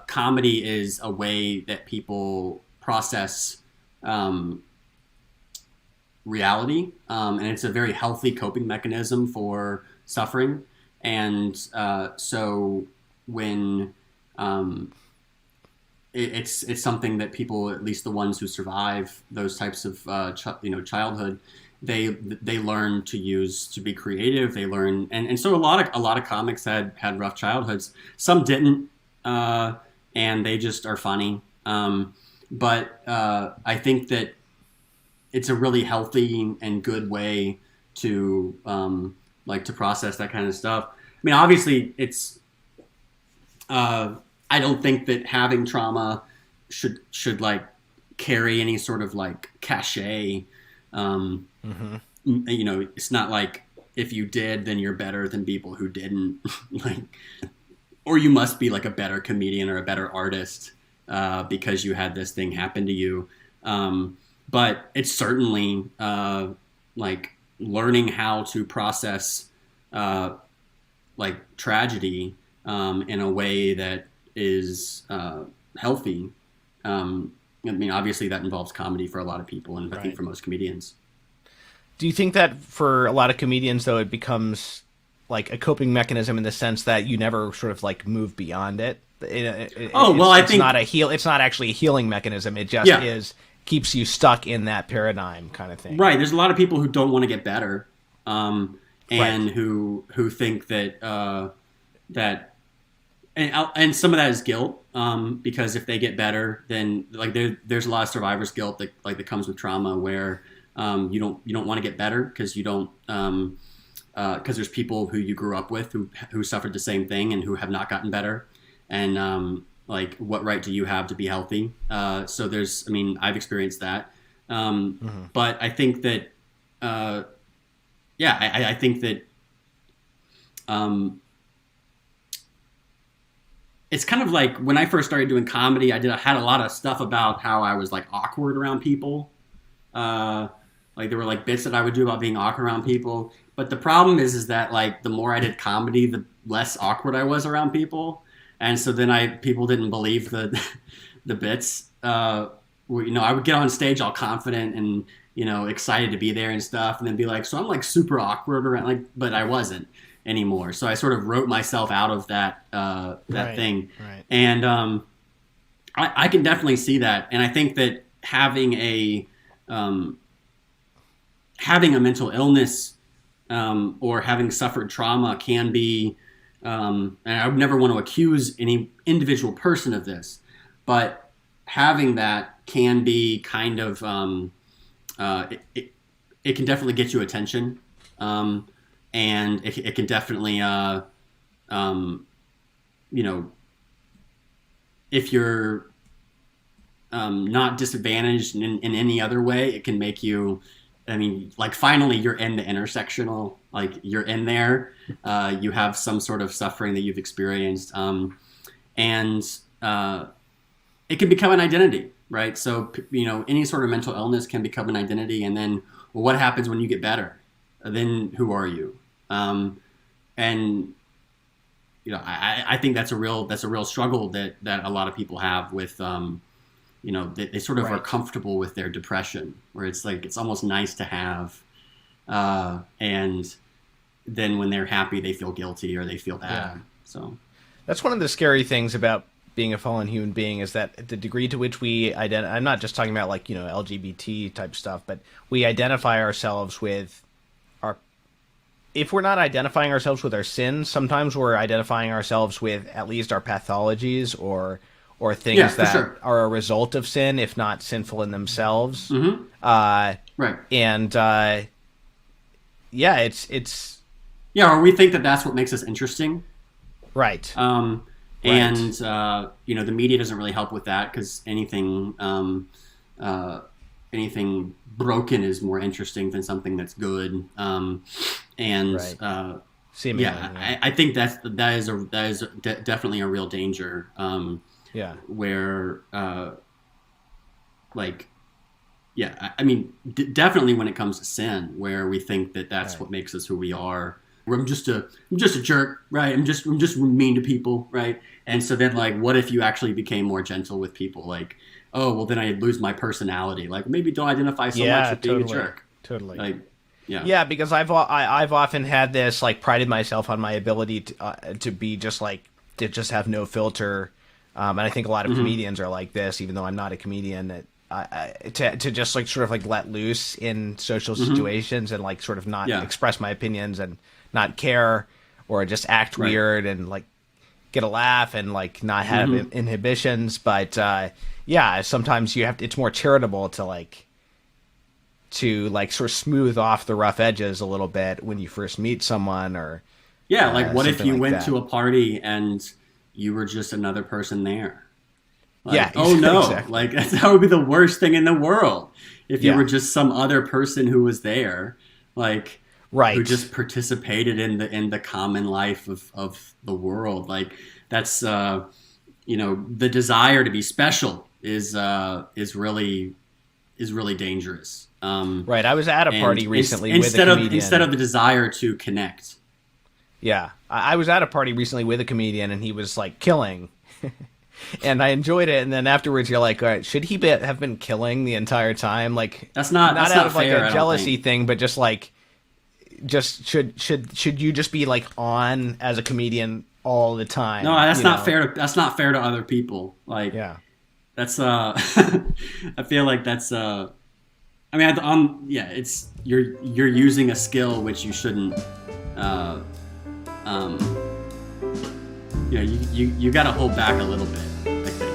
comedy is a way that people process reality, and it's a very healthy coping mechanism for suffering. And so when it's something that people, at least the ones who survive those types of childhood, they learn to use to be creative. They learn, and so a lot of comics had rough childhoods. Some didn't, and they just are funny. But I think that it's a really healthy and good way to to process that kind of stuff. I mean, obviously, it's. I don't think that having trauma should like carry any sort of like cachet. It's not like if you did, then you're better than people who didn't. Or you must be like a better comedian or a better artist because you had this thing happen to you. But it's certainly like learning how to process like tragedy in a way that is healthy. I mean, obviously that involves comedy for a lot of people, and I think for most comedians. Do you think that for a lot of comedians, though, it becomes like a coping mechanism in the sense that you never sort of like move beyond it. I think it's not actually a healing mechanism. It just keeps you stuck in that paradigm kind of thing. Right. There's a lot of people who don't want to get better, and who think that and some of that is guilt, because if they get better, then like there's a lot of survivor's guilt that comes with trauma, where you don't want to get better because you don't because there's people who you grew up with who suffered the same thing and who have not gotten better, and like what right do you have to be healthy? So I've experienced that, but I think that I think that it's kind of like when I first started doing comedy, I had a lot of stuff about how I was like awkward around people. Like there were like bits that I would do about being awkward around people. But the problem is that like the more I did comedy, the less awkward I was around people. And so then people didn't believe the bits. I would get on stage all confident and, excited to be there and stuff, and then be like, so I'm like super awkward around, but I wasn't anymore. So I sort of wrote myself out of that thing. Right. And I can definitely see that. And I think that having a mental illness or having suffered trauma can be, and I would never want to accuse any individual person of this, but having that can be kind of, it can definitely get you attention. And it can definitely, if you're not disadvantaged in any other way, it can make you, finally you're in the intersectional, like you're in there, you have some sort of suffering that you've experienced, and it can become an identity, right? So, any sort of mental illness can become an identity, and then, well, what happens when you get better? Then who are you? And I think that's a real struggle that a lot of people have with, they sort of are comfortable with their depression, where it's like, it's almost nice to have, and then when they're happy, they feel guilty or they feel bad. Yeah. So that's one of the scary things about being a fallen human being, is that the degree to which we I'm not just talking about like, LGBT type stuff, but we identify ourselves with if we're not identifying ourselves with our sins, sometimes we're identifying ourselves with at least our pathologies or things that are a result of sin, if not sinful in themselves. Mm-hmm. Right. And it's or we think that that's what makes us interesting. Right. And the media doesn't really help with that, because anything broken is more interesting than something that's good. Seemingly, I think that is definitely a real danger. Where definitely when it comes to sin, where we think that that's what makes us who we are. I'm just a jerk, right? I'm just mean to people, right? And so then, like, what if you actually became more gentle with people? Like, oh, well, then I'd lose my personality. Like, maybe don't identify so much with being a jerk. Totally. Like, because I've often had this, like, prided myself on my ability to be just like, to just have no filter, and I think a lot of comedians are like this, even though I'm not a comedian. To just like sort of like let loose in social situations and like sort of not express my opinions and not care, or just act weird and like get a laugh and like not have inhibitions. But sometimes it's more charitable to sort of smooth off the rough edges a little bit when you first meet someone, or what if you went to a party and you were just another person there? Exactly. Like that would be the worst thing in the world if you were just some other person who was there, like who just participated in the common life of the world. Like that's the desire to be special is really dangerous. I was at a party recently with a comedian. Instead of the desire to connect. Yeah, I was at a party recently with a comedian, and he was like killing. And I enjoyed it, and then afterwards you're like, all right, should he have been killing the entire time? Like, that's not out of fair, like a jealousy thing, but just like just should you just be like on as a comedian all the time? No, that's not know? fair. That's not fair to other people. Like, Yeah. that's I feel like that's I mean, yeah, it's you're using a skill which you shouldn't. You know, you got to hold back a little bit, I think.